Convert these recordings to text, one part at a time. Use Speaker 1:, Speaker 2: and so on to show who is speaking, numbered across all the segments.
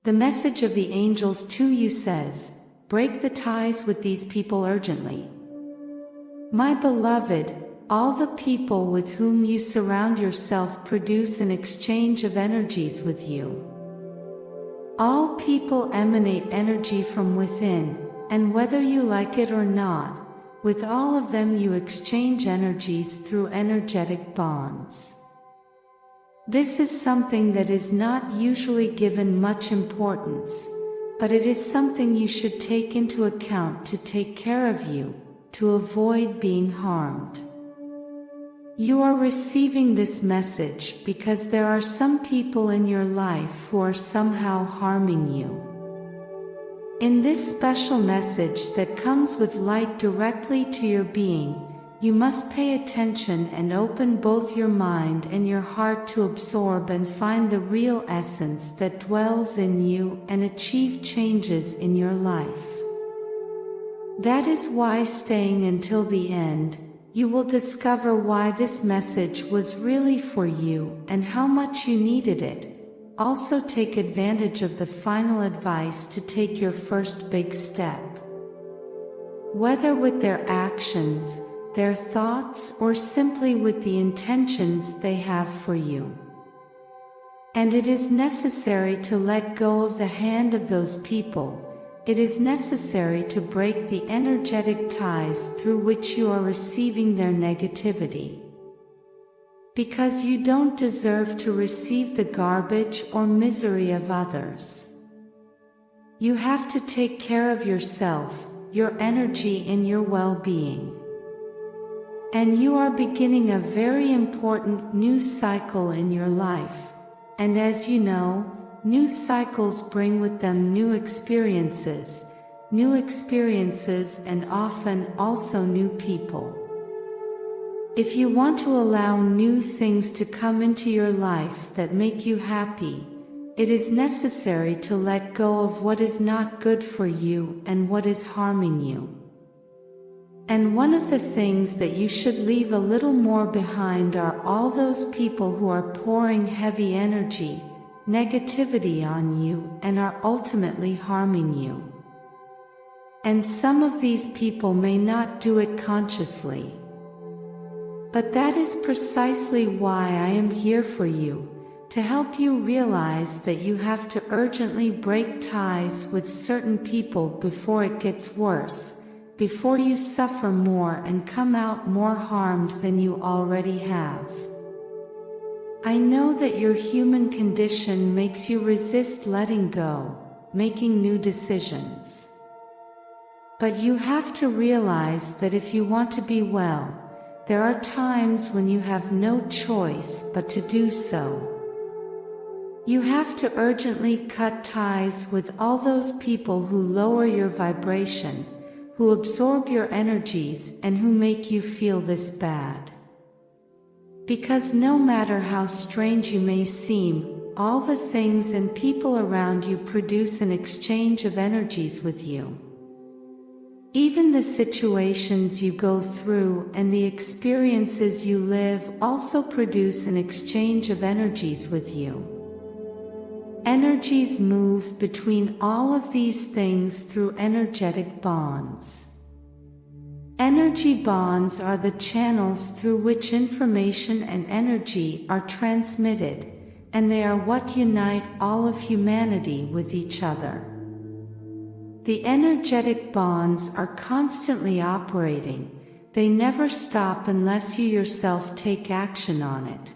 Speaker 1: The message of the angels to you says, break the ties with these people urgently. My beloved, all the people with whom you surround yourself produce an exchange of energies with you. All people emanate energy from within, and whether you like it or not, with all of them you exchange energies through energetic bonds. This is something that is not usually given much importance, but it is something you should take into account to take care of you, to avoid being harmed. You are receiving this message because there are some people in your life who are somehow harming you. In this special message that comes with light directly to your being, you must pay attention and open both your mind and your heart to absorb and find the real essence that dwells in you and achieve changes in your life. That is why, staying until the end, you will discover why this message was really for you and how much you needed it. Also take advantage of the final advice to take your first big step. Whether with their actions, their thoughts, or simply with the intentions they have for you. And it is necessary to let go of the hand of those people. It is necessary to break the energetic ties through which you are receiving their negativity. Because you don't deserve to receive the garbage or misery of others. You have to take care of yourself, your energy, and your well-being. And you are beginning a very important new cycle in your life, and as you know, new cycles bring with them new experiences and often also new people. If you want to allow new things to come into your life that make you happy, it is necessary to let go of what is not good for you and what is harming you. And one of the things that you should leave a little more behind are all those people who are pouring heavy energy, negativity on you and are ultimately harming you. And some of these people may not do it consciously. But that is precisely why I am here for you, to help you realize that you have to urgently break ties with certain people before it gets worse, before you suffer more and come out more harmed than you already have. I know that your human condition makes you resist letting go, making new decisions. But you have to realize that if you want to be well, there are times when you have no choice but to do so. You have to urgently cut ties with all those people who lower your vibration, who absorb your energies and who make you feel this bad. Because no matter how strange you may seem, all the things and people around you produce an exchange of energies with you. Even the situations you go through and the experiences you live also produce an exchange of energies with you. Energies move between all of these things through energetic bonds. Energy bonds are the channels through which information and energy are transmitted, and they are what unite all of humanity with each other. The energetic bonds are constantly operating. They never stop unless you yourself take action on it.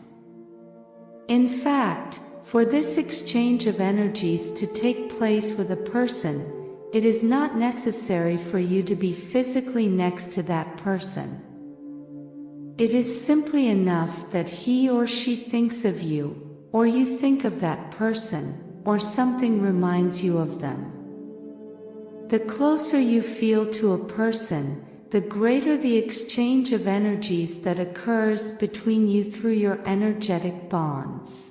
Speaker 1: In fact, for this exchange of energies to take place with a person, it is not necessary for you to be physically next to that person. It is simply enough that he or she thinks of you, or you think of that person, or something reminds you of them. The closer you feel to a person, the greater the exchange of energies that occurs between you through your energetic bonds.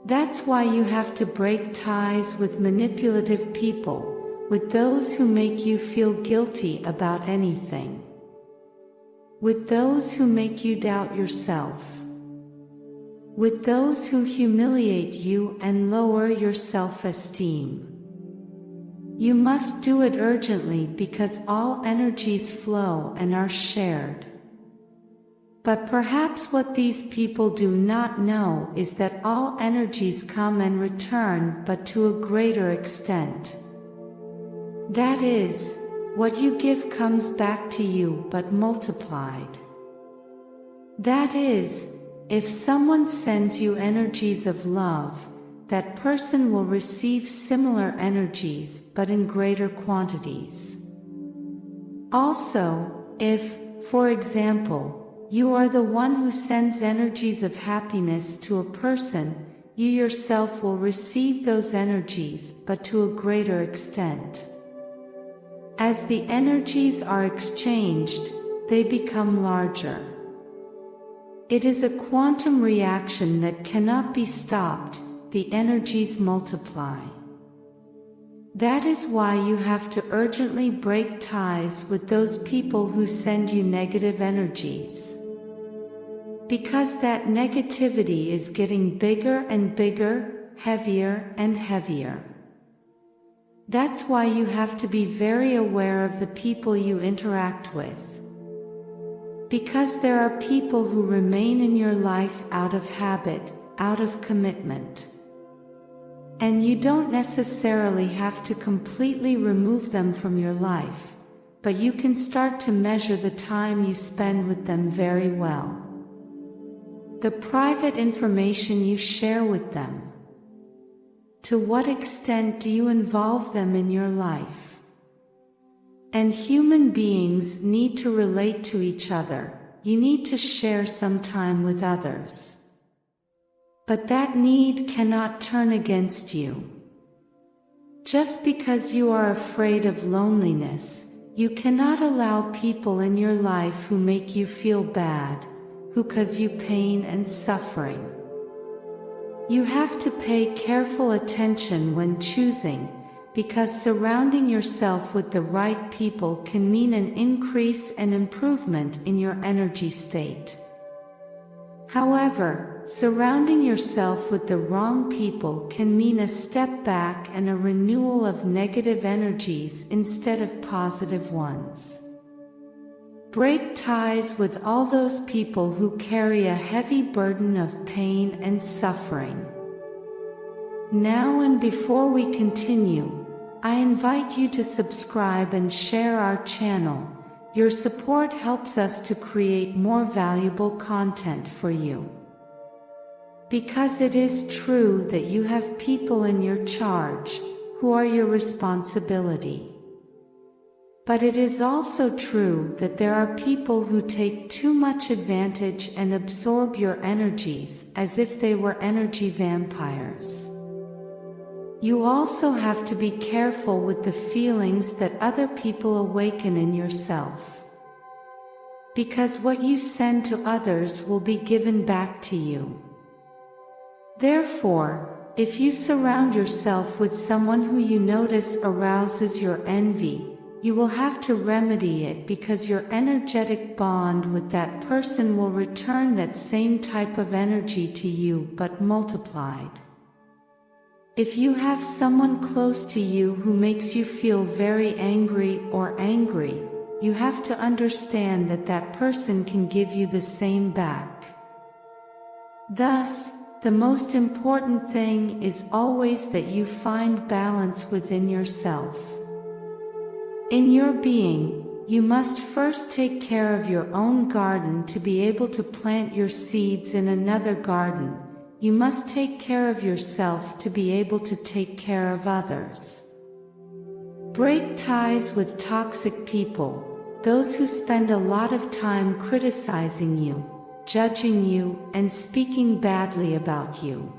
Speaker 1: That's why you have to break ties with manipulative people, with those who make you feel guilty about anything, with those who make you doubt yourself. with those who humiliate you and lower your self-esteem. You must do it urgently because all energies flow and are shared. But perhaps what these people do not know is that all energies come and return, but to a greater extent. That is, what you give comes back to you but multiplied. That is, if someone sends you energies of love, that person will receive similar energies but in greater quantities. Also, if, for example, you are the one who sends energies of happiness to a person, you yourself will receive those energies but to a greater extent. As the energies are exchanged, they become larger. It is a quantum reaction that cannot be stopped. The energies multiply. That is why you have to urgently break ties with those people who send you negative energies. Because that negativity is getting bigger and bigger, heavier and heavier. That's why you have to be very aware of the people you interact with. Because there are people who remain in your life out of habit, out of commitment. And you don't necessarily have to completely remove them from your life, but you can start to measure the time you spend with them very well. The private information you share with them. To what extent do you involve them in your life? And human beings need to relate to each other. You need to share some time with others. But that need cannot turn against you. Just because you are afraid of loneliness, you cannot allow people in your life who make you feel bad, who cause you pain and suffering. You have to pay careful attention when choosing, because surrounding yourself with the right people can mean an increase and improvement in your energy state. However, surrounding yourself with the wrong people can mean a step back and a renewal of negative energies instead of positive ones. Break ties with all those people who carry a heavy burden of pain and suffering. Now and before we continue, I invite you to subscribe and share our channel. Your support helps us to create more valuable content for you. Because it is true that you have people in your charge, who are your responsibility. But it is also true that there are people who take too much advantage and absorb your energies as if they were energy vampires. You also have to be careful with the feelings that other people awaken in yourself. Because what you send to others will be given back to you. Therefore, if you surround yourself with someone who you notice arouses your envy, you will have to remedy it because your energetic bond with that person will return that same type of energy to you but multiplied. If you have someone close to you who makes you feel very angry, you have to understand that that person can give you the same back. Thus, the most important thing is always that you find balance within yourself. In your being, you must first take care of your own garden to be able to plant your seeds in another garden. You must take care of yourself to be able to take care of others. Break ties with toxic people, those who spend a lot of time criticizing you, judging you, and speaking badly about you.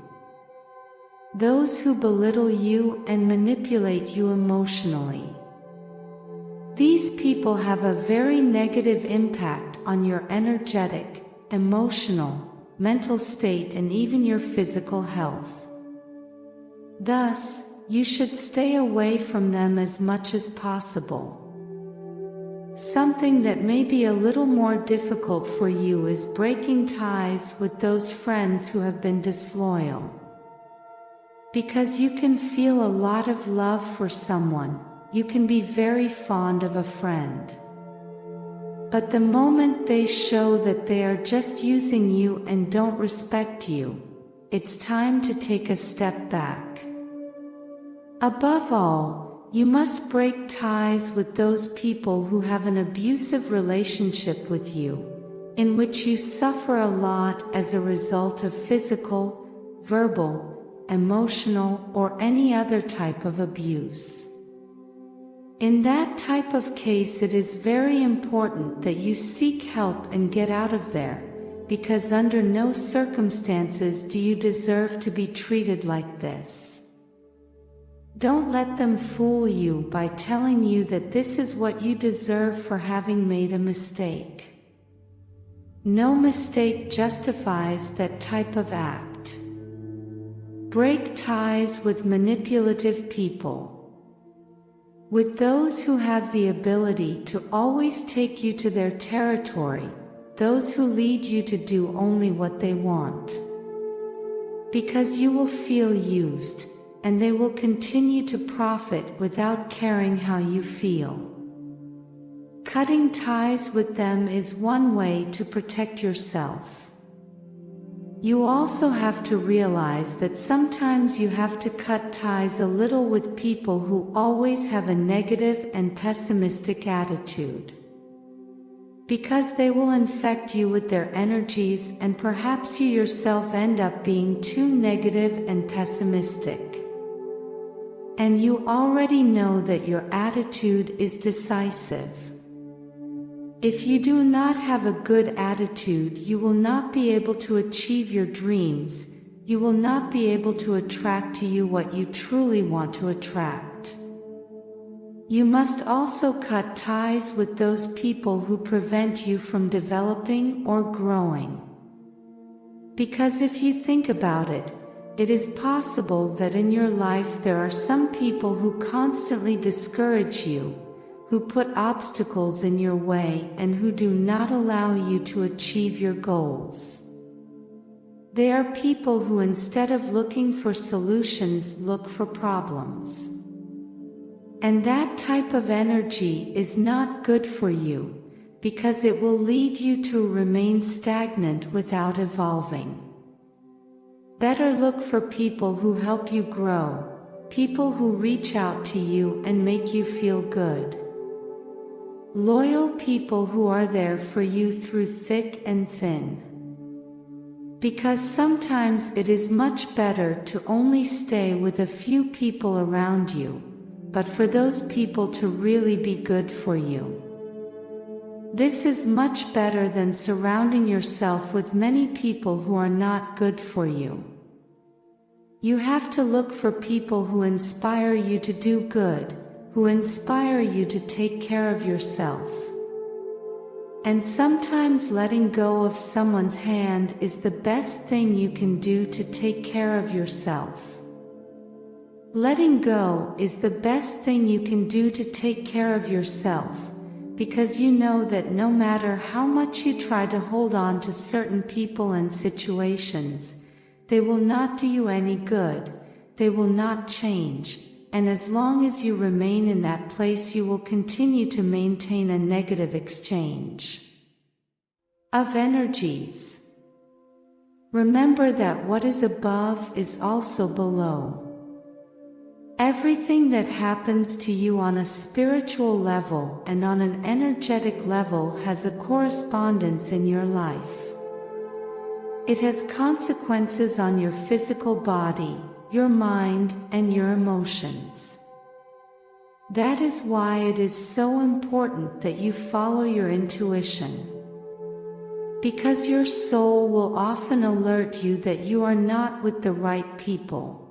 Speaker 1: Those who belittle you and manipulate you emotionally. These people have a very negative impact on your energetic, emotional, mental state and even your physical health. Thus, you should stay away from them as much as possible. Something that may be a little more difficult for you is breaking ties with those friends who have been disloyal. Because you can feel a lot of love for someone, you can be very fond of a friend. But the moment they show that they are just using you and don't respect you, it's time to take a step back. Above all, you must break ties with those people who have an abusive relationship with you, in which you suffer a lot as a result of physical, verbal, emotional, or any other type of abuse. In that type of case, it is very important that you seek help and get out of there, because under no circumstances do you deserve to be treated like this. Don't let them fool you by telling you that this is what you deserve for having made a mistake. No mistake justifies that type of act. Break ties with manipulative people. With those who have the ability to always take you to their territory, those who lead you to do only what they want. Because you will feel used, and they will continue to profit without caring how you feel. Cutting ties with them is one way to protect yourself. You also have to realize that sometimes you have to cut ties a little with people who always have a negative and pessimistic attitude. Because they will infect you with their energies, and perhaps you yourself end up being too negative and pessimistic. And you already know that your attitude is decisive. If you do not have a good attitude, you will not be able to achieve your dreams, you will not be able to attract to you what you truly want to attract. You must also cut ties with those people who prevent you from developing or growing. Because if you think about it, it is possible that in your life there are some people who constantly discourage you, who put obstacles in your way, and who do not allow you to achieve your goals. They are people who, instead of looking for solutions, look for problems. And that type of energy is not good for you, because it will lead you to remain stagnant without evolving. Better look for people who help you grow, people who reach out to you and make you feel good. Loyal people who are there for you through thick and thin. Because sometimes it is much better to only stay with a few people around you, but for those people to really be good for you. This is much better than surrounding yourself with many people who are not good for you. You have to look for people who inspire you to do good, who inspire you to take care of yourself. And sometimes letting go of someone's hand is the best thing you can do to take care of yourself. Letting go is the best thing you can do to take care of yourself, because you know that no matter how much you try to hold on to certain people and situations, they will not do you any good, they will not change, and as long as you remain in that place, you will continue to maintain a negative exchange of energies. Remember that what is above is also below. Everything that happens to you on a spiritual level and on an energetic level has a correspondence in your life. It has consequences on your physical body, your mind, and your emotions. That is why it is so important that you follow your intuition. Because your soul will often alert you that you are not with the right people.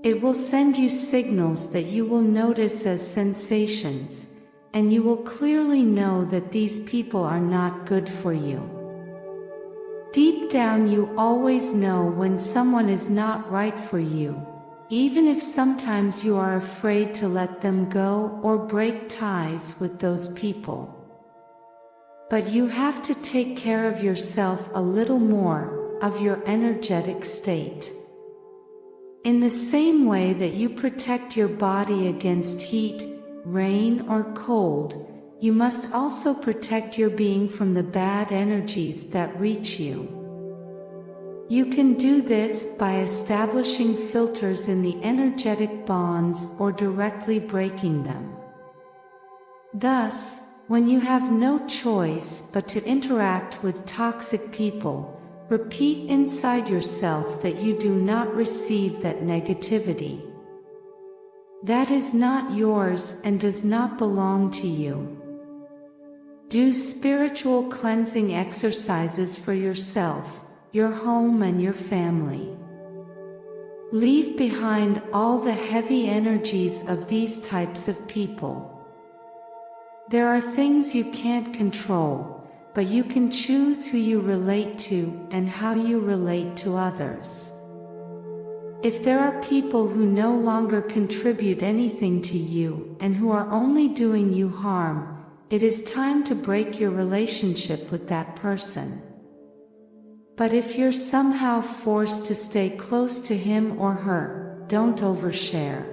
Speaker 1: It will send you signals that you will notice as sensations, and you will clearly know that these people are not good for you. Deep down you always know when someone is not right for you, even if sometimes you are afraid to let them go or break ties with those people. But you have to take care of yourself a little more, of your energetic state. In the same way that you protect your body against heat, rain or cold, you must also protect your being from the bad energies that reach you. You can do this by establishing filters in the energetic bonds or directly breaking them. Thus, when you have no choice but to interact with toxic people, repeat inside yourself that you do not receive that negativity. That is not yours and does not belong to you. Do spiritual cleansing exercises for yourself, your home and your family. Leave behind all the heavy energies of these types of people. There are things you can't control, but you can choose who you relate to and how you relate to others. If there are people who no longer contribute anything to you and who are only doing you harm, it is time to break your relationship with that person. But if you're somehow forced to stay close to him or her, don't overshare.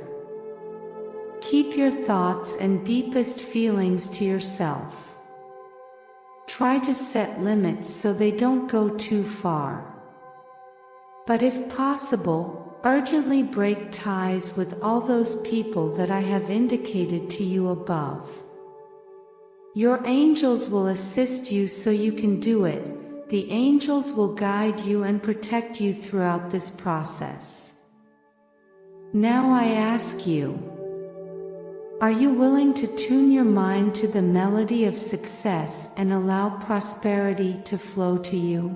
Speaker 1: Keep your thoughts and deepest feelings to yourself. Try to set limits so they don't go too far. But if possible, urgently break ties with all those people that I have indicated to you above. Your angels will assist you so you can do it. The angels will guide you and protect you throughout this process. Now I ask you, are you willing to tune your mind to the melody of success and allow prosperity to flow to you?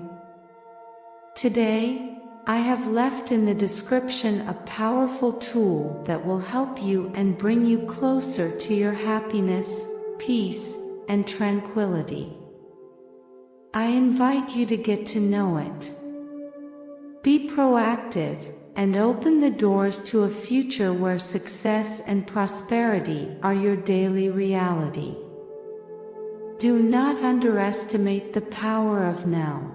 Speaker 1: Today, I have left in the description a powerful tool that will help you and bring you closer to your happiness, peace, and tranquility. I invite you to get to know it. Be proactive and open the doors to a future where success and prosperity are your daily reality. Do not underestimate the power of now.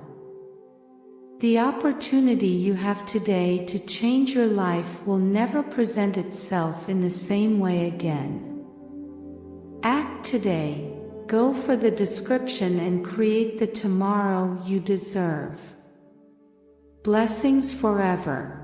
Speaker 1: The opportunity you have today to change your life will never present itself in the same way again. Act today, go for the description and create the tomorrow you deserve. Blessings forever.